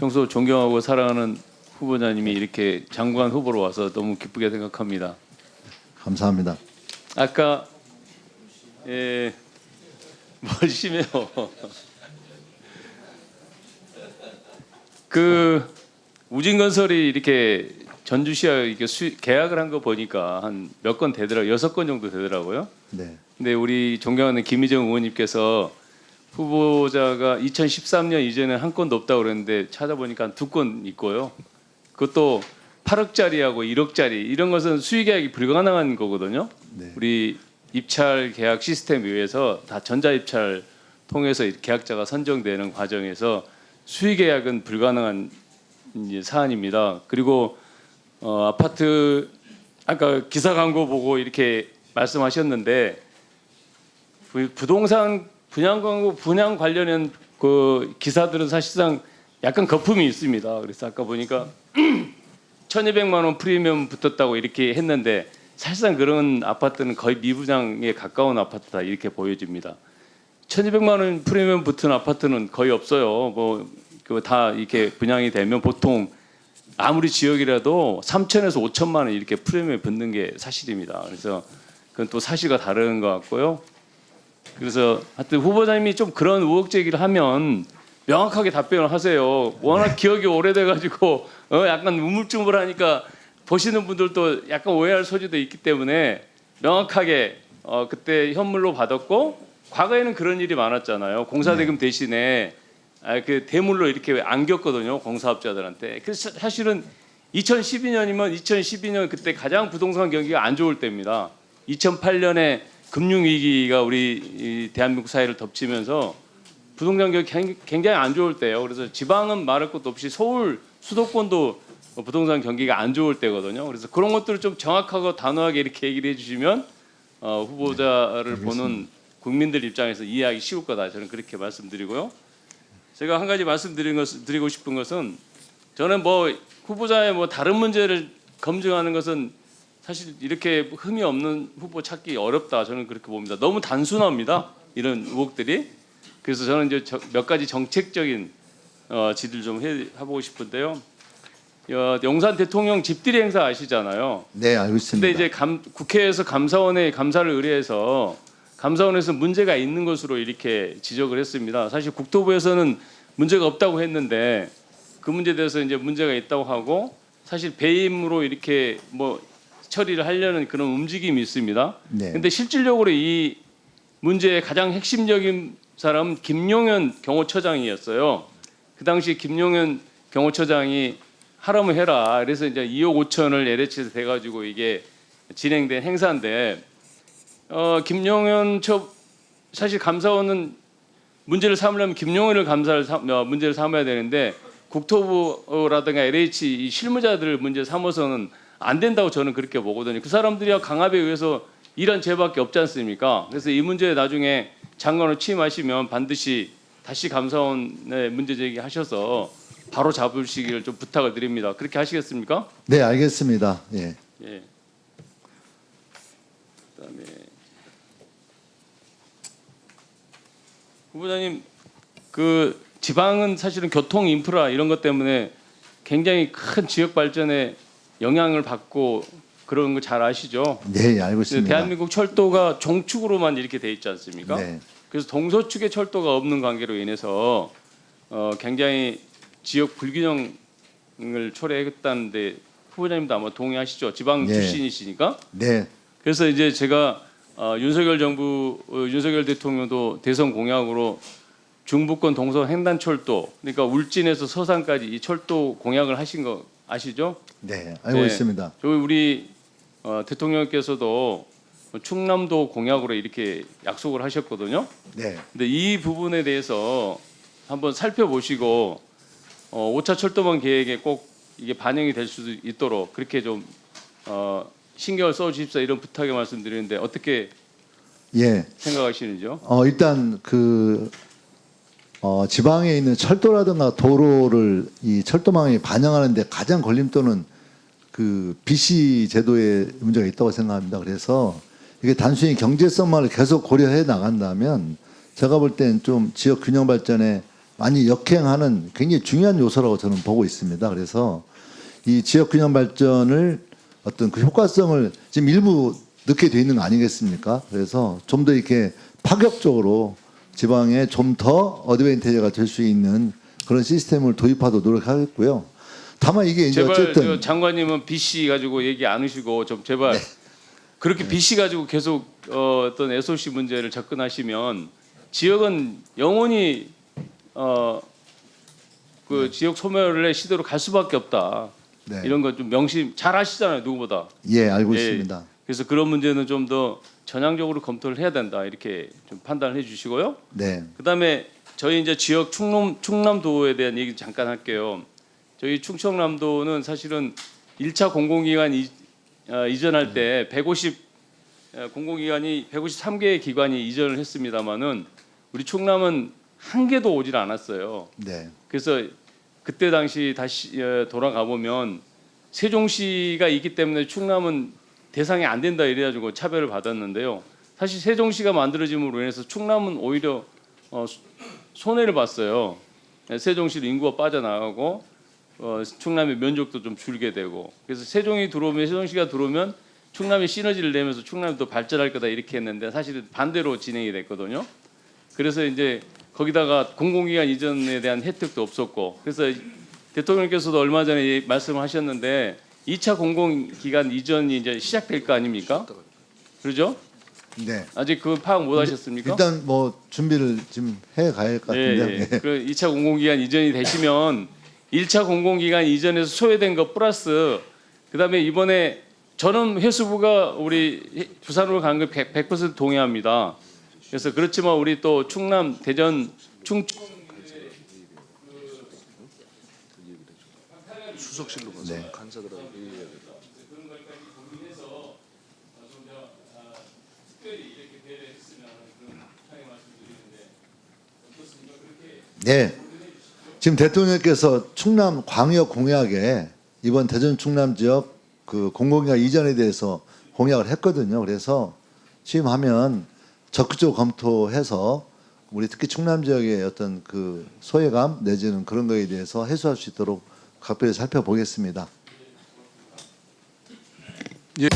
평소 존경하고 사랑하는 후보자님이 이렇게 장관 후보로 와서 너무 기쁘게 생각합니다. 감사합니다. 아까 뭘 심해요. 그 우진건설이 이렇게 전주시와 이렇게 계약을 한 거 보니까 한 몇 건 되더라고요. 6건 정도 되더라고요. 네. 근데 우리 존경하는 김희정 의원님께서 후보자가 2013년 이전에 한 건도 없다고 그랬는데 찾아보니까 한 2건 있고요. 그것도 8억짜리하고 1억짜리 이런 것은 수의 계약이 불가능한 거거든요. 네. 우리 입찰 계약 시스템 위에서 다 전자 입찰 통해서 계약자가 선정되는 과정에서 수의 계약은 불가능한 이제 사안입니다. 그리고 아파트 아까 기사 광고 보고 이렇게 말씀하셨는데 부동산 분양 광고 분양 관련된 그 기사들은 사실상 약간 거품이 있습니다. 그래서 아까 보니까 1,200만 원 프리미엄 붙었다고 이렇게 했는데 사실상 그런 아파트는 거의 미분양에 가까운 아파트다 이렇게 보여집니다. 1,200만 원 프리미엄 붙은 아파트는 거의 없어요. 뭐 다 이렇게 분양이 되면 보통 아무리 지역이라도 3천에서 5천만 원 이렇게 프리미엄 붙는 게 사실입니다. 그래서 그건 또 사실과 다른 것 같고요. 그래서 하여튼 후보자님이 좀 그런 의혹 제기를 하면 명확하게 답변을 하세요. 워낙 기억이 오래돼가지고 약간 우물쭈물하니까 보시는 분들도 약간 오해할 소지도 있기 때문에 명확하게 그때 현물로 받았고 과거에는 그런 일이 많았잖아요. 공사대금 대신에 그 대물로 이렇게 안겼거든요. 공사업자들한테. 그래서 사실은 2012년이면 2012년 그때 가장 부동산 경기가 안 좋을 때입니다. 2008년에 금융위기가 우리 대한민국 사회를 덮치면서 부동산 경기 굉장히 안 좋을 때예요. 그래서 지방은 말할 것도 없이 서울 수도권도 부동산 경기가 안 좋을 때거든요. 그래서 그런 것들을 좀 정확하고 단호하게 이렇게 얘기를 해주시면 후보자를 보는 국민들 입장에서 이해하기 쉬울 거다. 저는 그렇게 말씀드리고요. 제가 한 가지 말씀드리고 싶은 것은 저는 뭐 후보자의 뭐 다른 문제를 검증하는 것은 사실 이렇게 흠이 없는 후보 찾기 어렵다. 저는 그렇게 봅니다. 너무 단순합니다. 이런 의혹들이. 그래서 저는 이제 몇 가지 정책적인 지들 좀 해보고 싶은데요. 용산 대통령 집들이 행사 아시잖아요. 네, 알고 있습니다. 근데 이제 국회에서 감사원에 감사를 의뢰해서 감사원에서 문제가 있는 것으로 이렇게 지적을 했습니다. 사실 국토부에서는 문제가 없다고 했는데 그 문제에 대해서 이제 문제가 있다고 하고 사실 배임으로 이렇게 뭐 처리를 하려는 그런 움직임이 있습니다. 네. 근데 실질적으로 이 문제의 가장 핵심적인 사람은 김용현 경호처장이었어요. 그 당시 김용현 경호처장이 하라면 해라. 그래서 이제 2억 5천을 LH에서 돼가지고 이게 진행된 행사인데 김용현 사실 감사원은 문제를 삼으려면 김용현을 문제를 삼아야 되는데 국토부라든가 LH 이 실무자들 문제 삼아서는 안 된다고 저는 그렇게 보거든요. 그 사람들이야 강압에 의해서 일한 죄밖에 없지 않습니까? 그래서 이 문제에 나중에 장관으로 취임하시면 반드시 다시 감사원에 문제 제기하셔서 바로 잡으시기를 좀 부탁을 드립니다. 그렇게 하시겠습니까? 네, 알겠습니다. 예. 예. 그다음에 후보자님 그 지방은 사실은 교통 인프라 이런 것 때문에 굉장히 큰 지역 발전에 영향을 받고 그런 거 잘 아시죠? 네, 알고 있습니다. 대한민국 철도가 종축으로만 이렇게 돼 있지 않습니까? 네. 그래서 동서축의 철도가 없는 관계로 인해서 굉장히 지역 불균형을 초래했다는데 후보자님도 아마 동의하시죠? 지방 네. 출신이시니까. 네. 그래서 이제 제가 윤석열 대통령도 대선 공약으로 중부권 동서 횡단철도 그러니까 울진에서 서산까지 이 철도 공약을 하신 거 아시죠? 네, 알고 네. 있습니다. 저희 우리 대통령께서도 충남도 공약으로 이렇게 약속을 하셨거든요. 네. 근데 이 부분에 대해서 한번 살펴보시고 5차 철도망 계획에 꼭 이게 반영이 될 수도 있도록 그렇게 좀 신경을 써주십사 이런 부탁의 말씀드리는데 어떻게 예. 생각하시는지요? 일단 지방에 있는 철도라든가 도로를 이 철도망에 반영하는데 가장 걸림돌은 그 BC 제도에 문제가 있다고 생각합니다. 그래서 이게 단순히 경제성만을 계속 고려해 나간다면 제가 볼 땐 좀 지역 균형 발전에 많이 역행하는 굉장히 중요한 요소라고 저는 보고 있습니다. 그래서 이 지역 균형 발전을 어떤 그 효과성을 지금 일부 늦게 돼 있는 거 아니겠습니까? 그래서 좀 더 이렇게 파격적으로 지방에 좀 더 어드밴티지가 될 수 있는 그런 시스템을 도입하도록 노력하겠고요. 다만 이게 이제 제발 어쨌든 저 장관님은 BC 가지고 얘기 안 하시고 좀 제발 그렇게 BC 가지고 계속 어떤 SOC 문제를 접근하시면 지역은 영원히 그 지역 소멸의 시대로 갈 수밖에 없다. 네. 이런 거 좀 명심 잘 하시잖아요, 누구보다. 예, 알고 예. 있습니다. 그래서 그런 문제는 좀 더 전향적으로 검토를 해야 된다. 이렇게 좀 판단을 해주시고요. 네. 그다음에 저희 이제 지역 충남도에 대한 얘기 잠깐 할게요. 저희 충청남도는 사실은 1차 공공기관 이전할 때 150 공공기관이 153개의 기관이 이전을 했습니다마는 우리 충남은 한 개도 오질 않았어요. 네. 그래서 그때 당시 다시 돌아가 보면 세종시가 있기 때문에 충남은 대상이 안 된다 이래가지고 차별을 받았는데요. 사실 세종시가 만들어짐으로 인해서 충남은 오히려 손해를 봤어요. 세종시로 인구가 빠져나가고 충남의 면적도 좀 줄게 되고 그래서 세종시가 들어오면 충남이 시너지를 내면서 충남이 더 발전할 거다 이렇게 했는데 사실은 반대로 진행이 됐거든요. 그래서 이제 거기다가 공공기관 이전에 대한 혜택도 없었고 그래서 대통령께서도 얼마 전에 말씀하셨는데 2차 공공기관 이전이 이제 시작될 거 아닙니까? 그러죠? 네. 아직 그 파악 못 하셨습니까? 일단 뭐 준비를 지금 해 가야 할 것 같은데요. 예, 예. 예. 그 2차 공공기관 이전이 되시면 1차 공공기관 이전에서 소외된 것 플러스 그다음에 이번에 저는 해수부가 우리 부산으로 가는 거 100% 동의합니다. 그래서 그렇지만 우리 또 충남, 대전, 수석실로 가서 네. 간사들하고 얘기해야 돼. 네. 지금 대통령께서 충남 광역 공약에 이번 대전 충남 지역 그 공공기관 이전에 대해서 공약을 했거든요. 그래서 취임하면 적극적으로 검토해서 우리 특히 충남 지역의 어떤 그 소외감 내지는 그런 거에 대해서 해소할 수 있도록 각별히 살펴보겠습니다. 예.